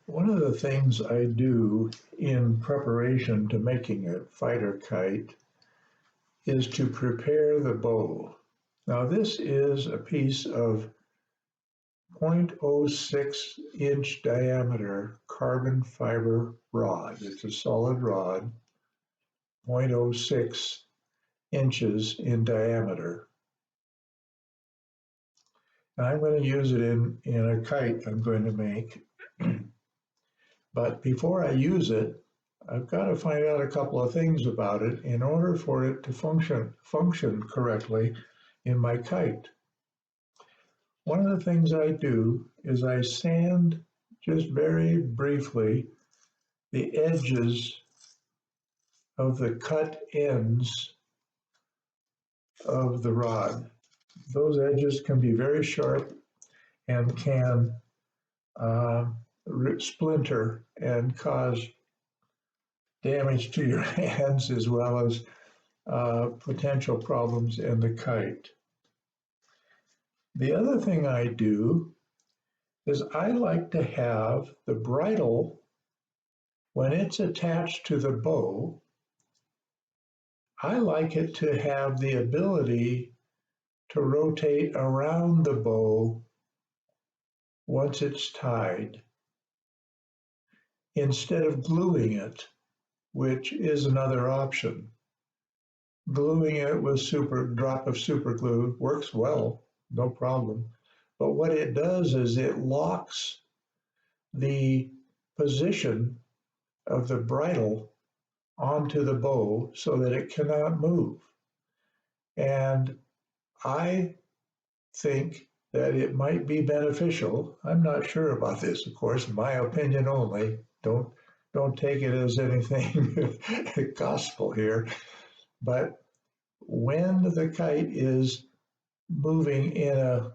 One of the things I do in preparation to making a fighter kite is to prepare the bow. Now this is a piece of 0.06 inch diameter carbon fiber rod. It's a solid rod, 0.06 inches in diameter. And I'm going to use it in a kite I'm going to make. But before I use it, I've got to find out a couple of things about it in order for it to function correctly in my kite. One of the things I do is I sand just very briefly the edges of the cut ends of the rod. Those edges can be very sharp and can splinter and cause damage to your hands as well as potential problems in the kite. The other thing I do is I like to have the bridle, when it's attached to the bow, I like it to have the ability to rotate around the bow once it's tied, instead of gluing it, which is another option. Gluing it with drop of super glue works well, no problem. But what it does is it locks the position of the bridle onto the bow so that it cannot move. And I think that it might be beneficial. I'm not sure about this, of course, my opinion only. Don't take it as anything gospel here. But when the kite is moving in a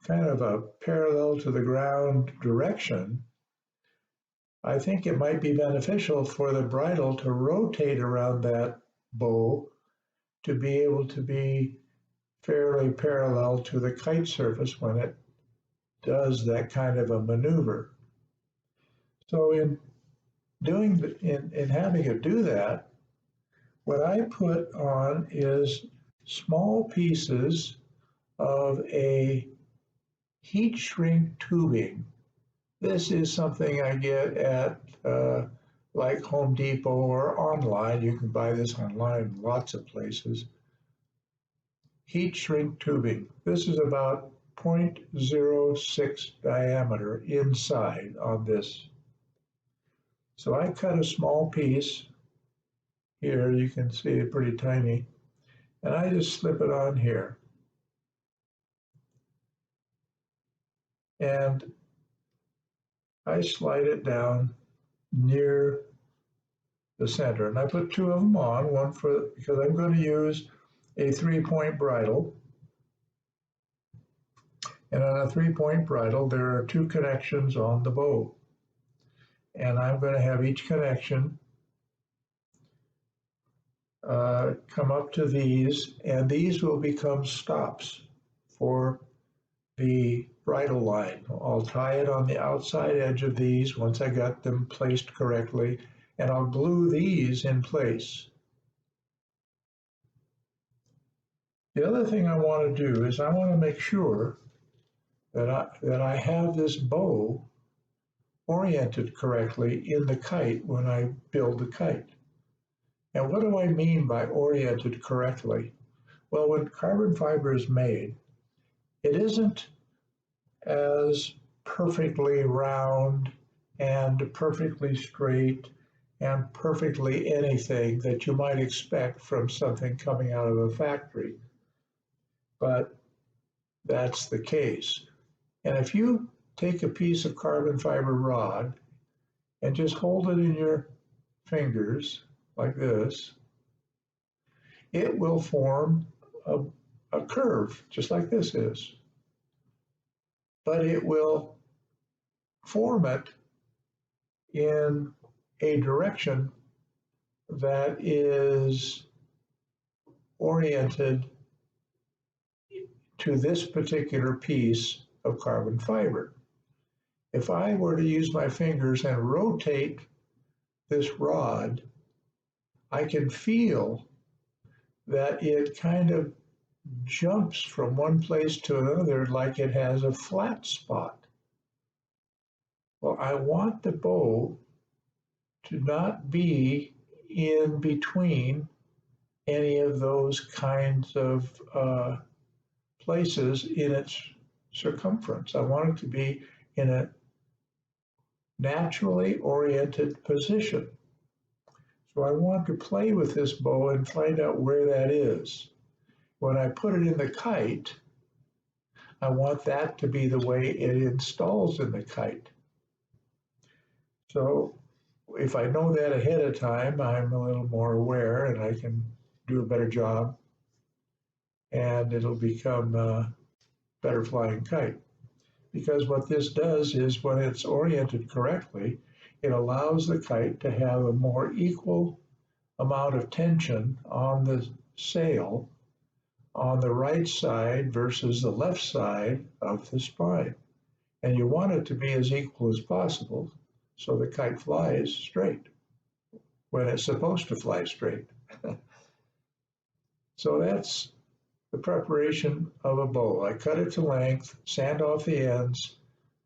kind of a parallel to the ground direction, I think it might be beneficial for the bridle to rotate around that bow to be able to be fairly parallel to the kite surface when it does that kind of a maneuver. So in having it do that, what I put on is small pieces of a heat shrink tubing. This is something I get at like Home Depot or online. You can buy this online in lots of places. Heat shrink tubing. This is about 0.06 diameter inside on this. So I cut a small piece here, you can see it pretty tiny, and I just slip it on here. And I slide it down near the center. And I put two of them on, one because I'm going to use a 3-point bridle. And on a 3-point bridle, there are 2 connections on the bow. And I'm going to have each connection come up to these, and these will become stops for the bridle line. I'll tie it on the outside edge of these once I got them placed correctly, and I'll glue these in place. The other thing I want to do is I want to make sure that I have this bow oriented correctly in the kite when I build the kite. And what do I mean by oriented correctly? Well, when carbon fiber is made, it isn't as perfectly round and perfectly straight and perfectly anything that you might expect from something coming out of a factory. But that's the case. And if you take a piece of carbon fiber rod and just hold it in your fingers like this, it will form a curve, just like this is. But it will form it in a direction that is oriented to this particular piece of carbon fiber. If I were to use my fingers and rotate this rod, I can feel that it kind of jumps from one place to another like it has a flat spot. Well, I want the bow to not be in between any of those kinds of places in its circumference. I want it to be in a naturally oriented position. So I want to play with this bow and find out where that is. When I put it in the kite, I want that to be the way it installs in the kite. So if I know that ahead of time, I'm a little more aware and I can do a better job, and it'll become a better flying kite. Because what this does is when it's oriented correctly, it allows the kite to have a more equal amount of tension on the sail on the right side versus the left side of the spine. And you want it to be as equal as possible so the kite flies straight when it's supposed to fly straight. So that's the preparation of a bow. I cut it to length, sand off the ends,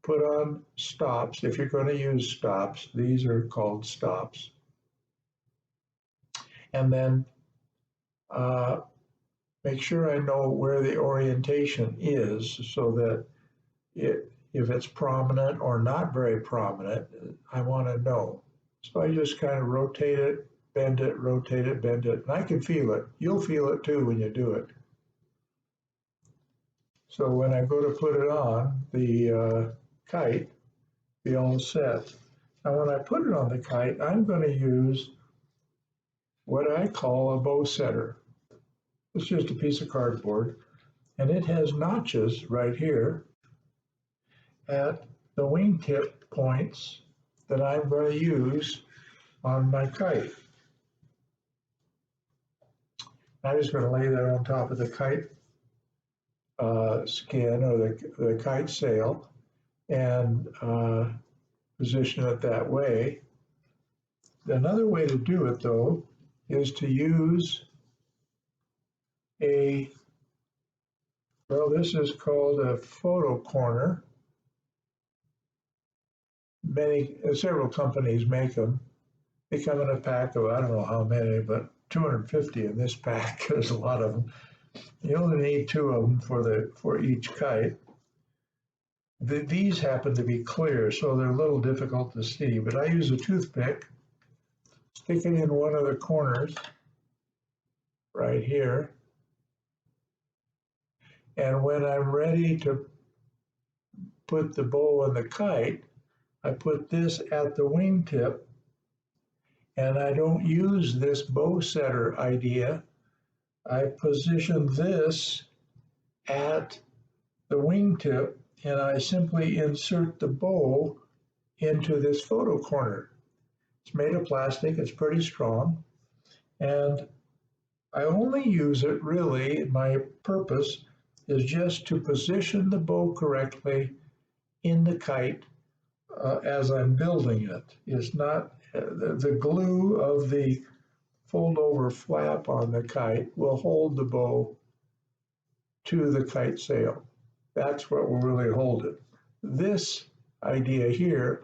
put on stops. If you're going to use stops, these are called stops. And then make sure I know where the orientation is so that if it's prominent or not very prominent, I want to know. So I just kind of rotate it, bend it, rotate it, bend it, and I can feel it. You'll feel it too when you do it. So when I go to put it on the kite, be all set. Now when I put it on the kite, I'm going to use what I call a bow setter. It's just a piece of cardboard, and it has notches right here at the wingtip points that I'm going to use on my kite. I'm just going to lay that on top of the kite skin or the kite sail and position it that way. Another way to do it, though, is to use well, this is called a photo corner. Several companies make them. They come in a pack of, I don't know how many, but 250 in this pack. There's a lot of them. You only need 2 of them for each kite. These happen to be clear, so they're a little difficult to see, but I use a toothpick, stick it in one of the corners right here, and when I'm ready to put the bow on the kite, I put this at the wingtip, and I don't use this bow setter idea. I position this at the wingtip, and I simply insert the bow into this photo corner. It's made of plastic, it's pretty strong, and I only use it really, my purpose is just to position the bow correctly in the kite as I'm building it. It's not, the glue of the fold over flap on the kite will hold the bow to the kite sail. That's what will really hold it. This idea here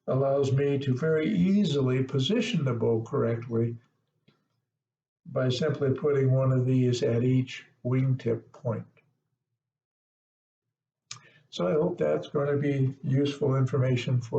allows me to very easily position the bow correctly by simply putting one of these at each wingtip point. So I hope that's going to be useful information for you.